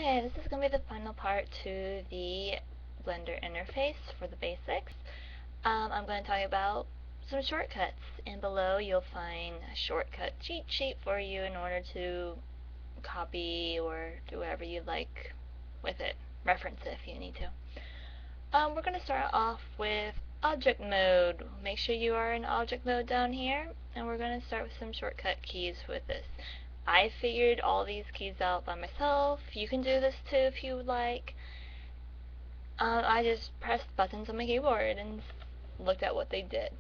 Okay, this is going to be the final part to the Blender interface for the basics. I'm going to talk about some shortcuts, and below you'll find a shortcut cheat sheet for you in order to copy or do whatever you like with it. Reference it if you need to. We're going to start off with object mode. Make sure you are in object mode down here, and we're going to start with some shortcut keys with this. I figured all these keys out by myself. You can do this too if you would like. I just pressed buttons on my keyboard and looked at what they did.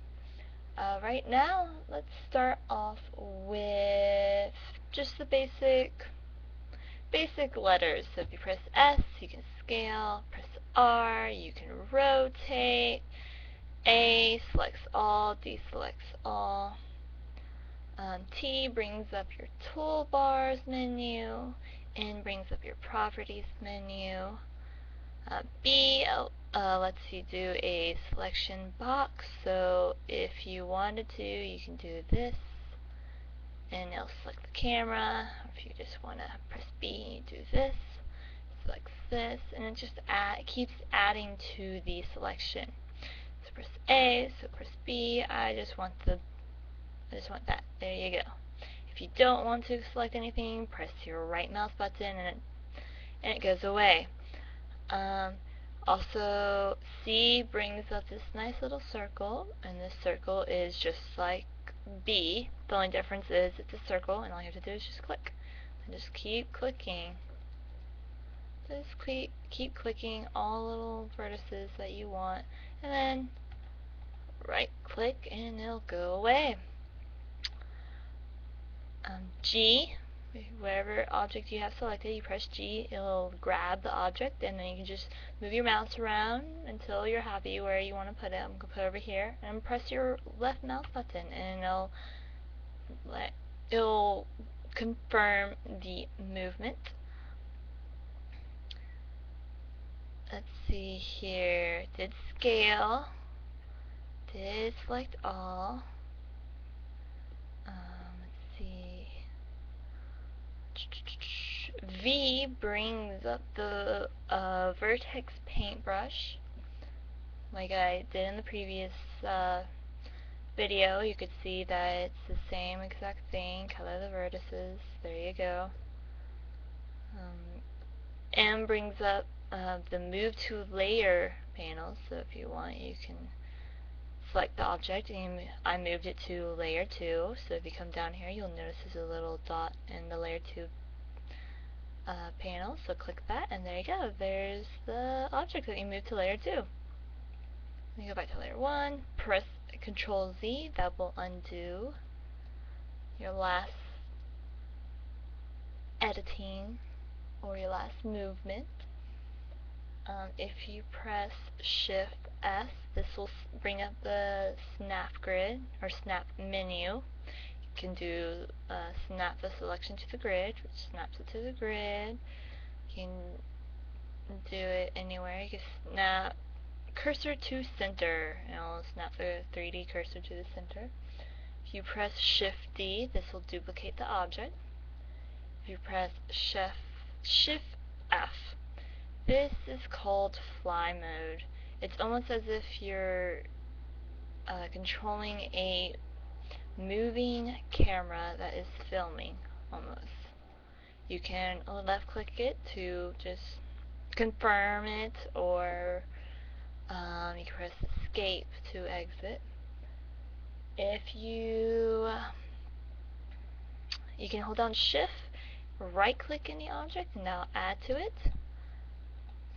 Right now, let's start off with just the basic letters. So if you press S, you can scale. Press R, you can rotate. A selects all, D selects all. T brings up your toolbars menu, N brings up your properties menu. B lets you do a selection box, so if you wanted to, you can do this, and it'll select the camera. Or if you just want to press B, you do this, selects this, and it just keeps adding to the selection. So press A, so press B. I just want that. There you go. If you don't want to select anything, press your right mouse button and it goes away. Also, C brings up this nice little circle, and this circle is just like B. The only difference is it's a circle, and all you have to do is just click. And just keep clicking. Just keep clicking all little vertices that you want, and then right click and it'll go away. G, whatever object you have selected, you press G, it'll grab the object, and then you can just move your mouse around until you're happy where you want to put it. I'm going to put it over here, and press your left mouse button, and it'll confirm the movement. Let's see here, did scale, did select all. Let's see. V brings up the vertex paintbrush, like I did in the previous video. You could see that it's the same exact thing. Color the vertices. There you go. M brings up the move to layer panel, so if you want, you can select the object, and I moved it to layer 2, so if you come down here, you'll notice there's a little dot in the layer 2 panel, so click that, and there you go. There's the object that you moved to layer 2. Then you go back to layer 1, press Control Z, that will undo your last editing or your last movement. If you press Shift S, this will bring up the snap grid or snap menu. You can do snap the selection to the grid, which snaps it to the grid. You can do it anywhere. You can snap cursor to center, and it'll snap the 3D cursor to the center. If you press Shift D, this will duplicate the object. If you press Shift F, this is called fly mode. It's almost as if you're controlling a moving camera that is filming, almost. You can left click it to just confirm it, or you can press escape to exit. If you can hold down Shift, right click any object, and now add to it.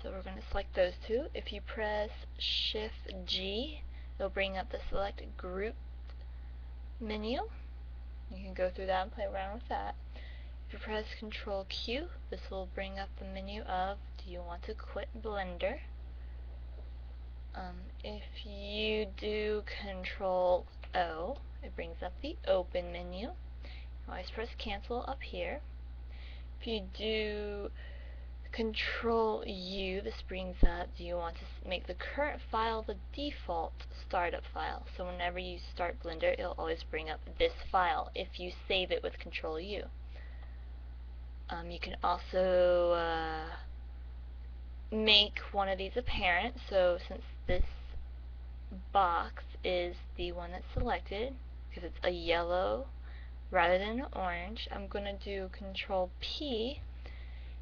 So we're going to select those two. If you press Shift G, it'll bring up the select group menu. You can go through that and play around with that. If you press Control Q, this will bring up the menu of, do you want to quit Blender? If you do Control O, it brings up the open menu. You always press cancel up here. If you do Control U, this brings up, do you want to make the current file the default startup file? So whenever you start Blender, it'll always bring up this file if you save it with Control U. You can also make one of these apparent. So since this box is the one that's selected, because it's a yellow rather than an orange, I'm going to do Control P,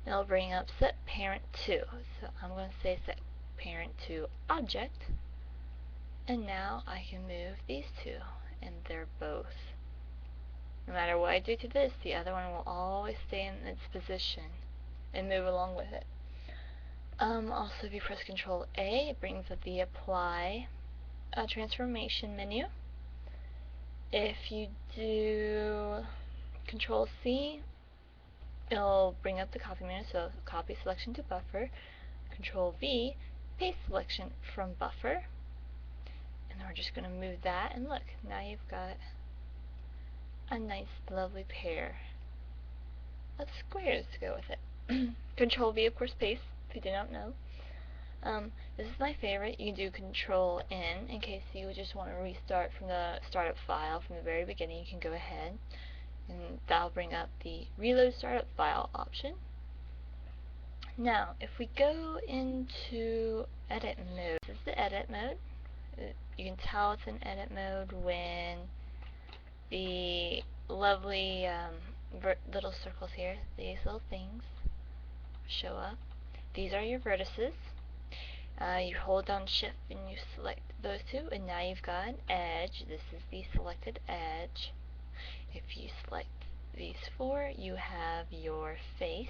and it'll bring up Set Parent To. So I'm going to say Set Parent To Object, and now I can move these two, and they're both. No matter what I do to this, the other one will always stay in its position and move along with it. Also, if you press Control A, it brings up the Apply Transformation menu. If you do Control C, it'll bring up the copy menu, so copy selection to buffer. Control V, paste selection from buffer. And then we're just going to move that, and look, now you've got a nice, lovely pair of squares to go with it. Control V, of course, paste, if you did not know. This is my favorite. You can do Control N in case you just want to restart from the startup file from the very beginning. You can go ahead, and that'll bring up the Reload Startup File option. Now, if we go into Edit Mode, this is the Edit Mode. You can tell it's in Edit Mode when the lovely little circles here, these little things, show up. These are your vertices. You hold down Shift and you select those two, and now you've got an edge. This is the selected edge. If you select these four, you have your face.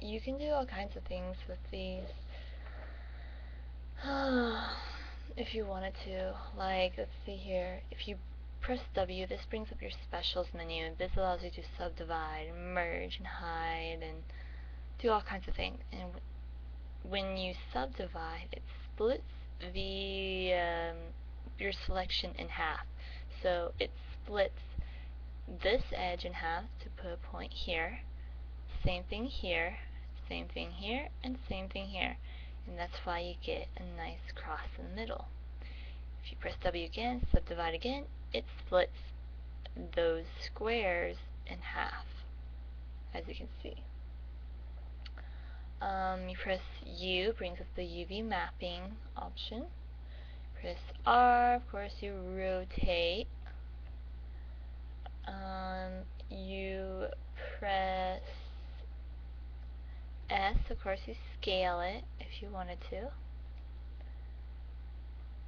You can do all kinds of things with these if you wanted to. Like, let's see here, if you press W, this brings up your specials menu, and this allows you to subdivide, merge, and hide, and do all kinds of things. And when you subdivide, it splits the your selection in half. So it splits this edge in half to put a point here, same thing here, same thing here, and same thing here. And that's why you get a nice cross in the middle. If you press W again, subdivide again, it splits those squares in half, as you can see. You press U, brings up the UV mapping option. Press R, of course you rotate. You press S, of course you scale it if you wanted to.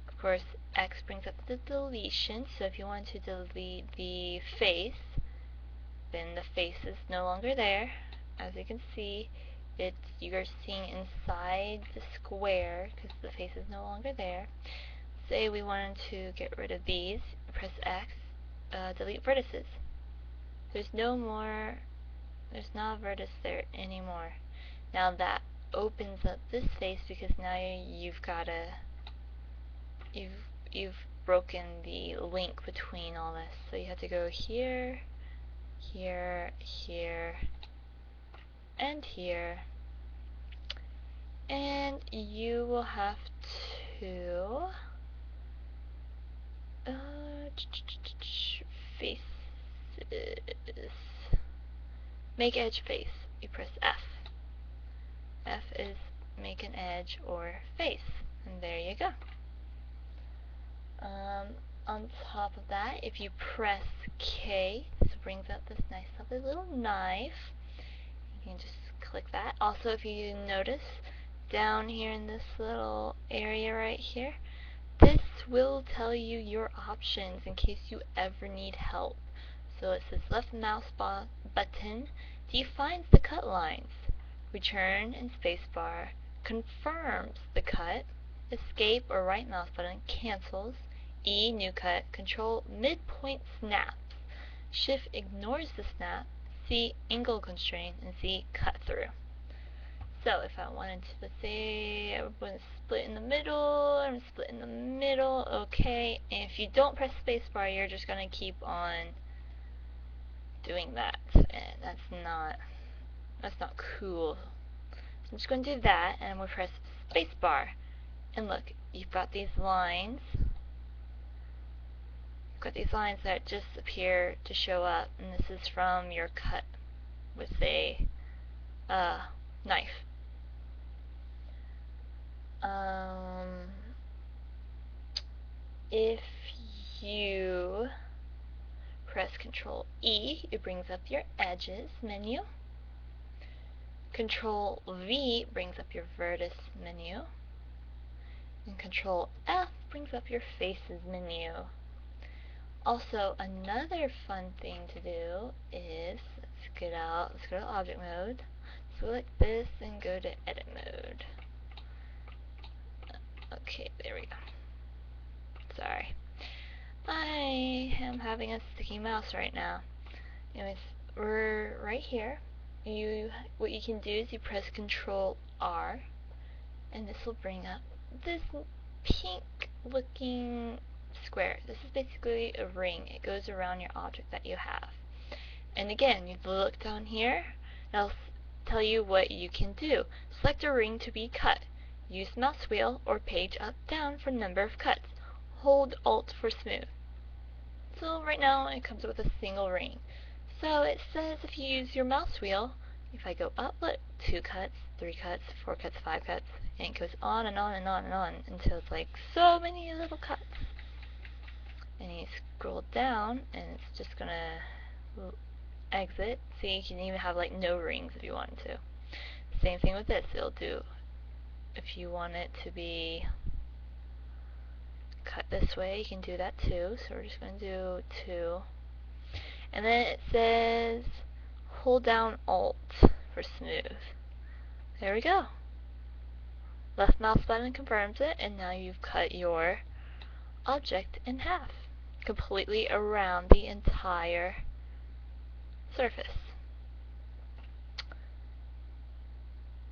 Of course, X brings up the deletion, so if you want to delete the face, then the face is no longer there. As you can see, you're seeing inside the square because the face is no longer there. Say we wanted to get rid of these, press X, delete vertices. There's not a vertex there anymore. Now that opens up this face because now you've broken the link between all this. So you have to go here, here, here, and here, and you will have to faces, make edge face. You press F. F is make an edge or face, and there you go. On top of that, if you press K, this brings up this nice lovely little knife. You can just click that. Also, if you notice down here in this little area right here, this will tell you your options in case you ever need help. So it says left mouse button defines the cut lines. Return and spacebar confirms the cut. Escape or right mouse button cancels. E, new cut. Control, midpoint snaps. Shift ignores the snap. C, angle constraint. And C, cut through. So if I wanted to, let's say I want to split in the middle, I'm split in the middle, okay. And if you don't press spacebar, you're just going to keep on doing that. And that's not cool. So I'm just going to do that, and we'll press spacebar. And look, you've got these lines. That just appear to show up, and this is from your cut with a knife. If you press Control E, it brings up your Edges menu. Control V brings up your Vertex menu. And Control F brings up your Faces menu. Also, another fun thing to do is, let's go to Object Mode. So like this and go to Edit Mode. Okay, there we go. Sorry. I am having a sticky mouse right now. Anyways, we're right here. What you can do is you press Control R, and this will bring up this pink looking square. This is basically a ring. It goes around your object that you have. And again, you look down here, and it'll tell you what you can do. Select a ring to be cut. Use mouse wheel or page up down for number of cuts. Hold Alt for smooth. So right now it comes with a single ring. So it says if you use your mouse wheel, if I go up, look, 2 cuts, 3 cuts, 4 cuts, 5 cuts, and it goes on and on and on and on until it's like so many little cuts. And you scroll down and it's just gonna exit. So you can even have like no rings if you wanted to. Same thing with this. It'll do if you want it to be cut this way, you can do that too. So we're just going to do 2. And then it says hold down Alt for smooth. There we go. Left mouse button confirms it, and now you've cut your object in half, completely around the entire surface.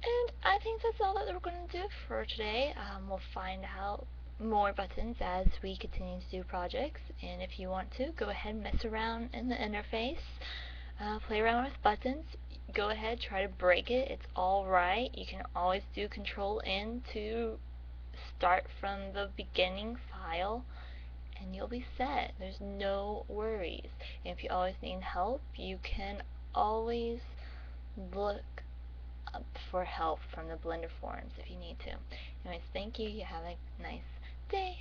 And I think that's all that we're going to do for today. We'll find out more buttons as we continue to do projects, and if you want to, go ahead and mess around in the interface, play around with buttons. Go ahead, try to break it. It's alright. You can always do Control N to start from the beginning file, and you'll be set. There's no worries. And if you always need help, you can always look up for help from the Blender forums if you need to. Anyways, thank you. You have a nice day.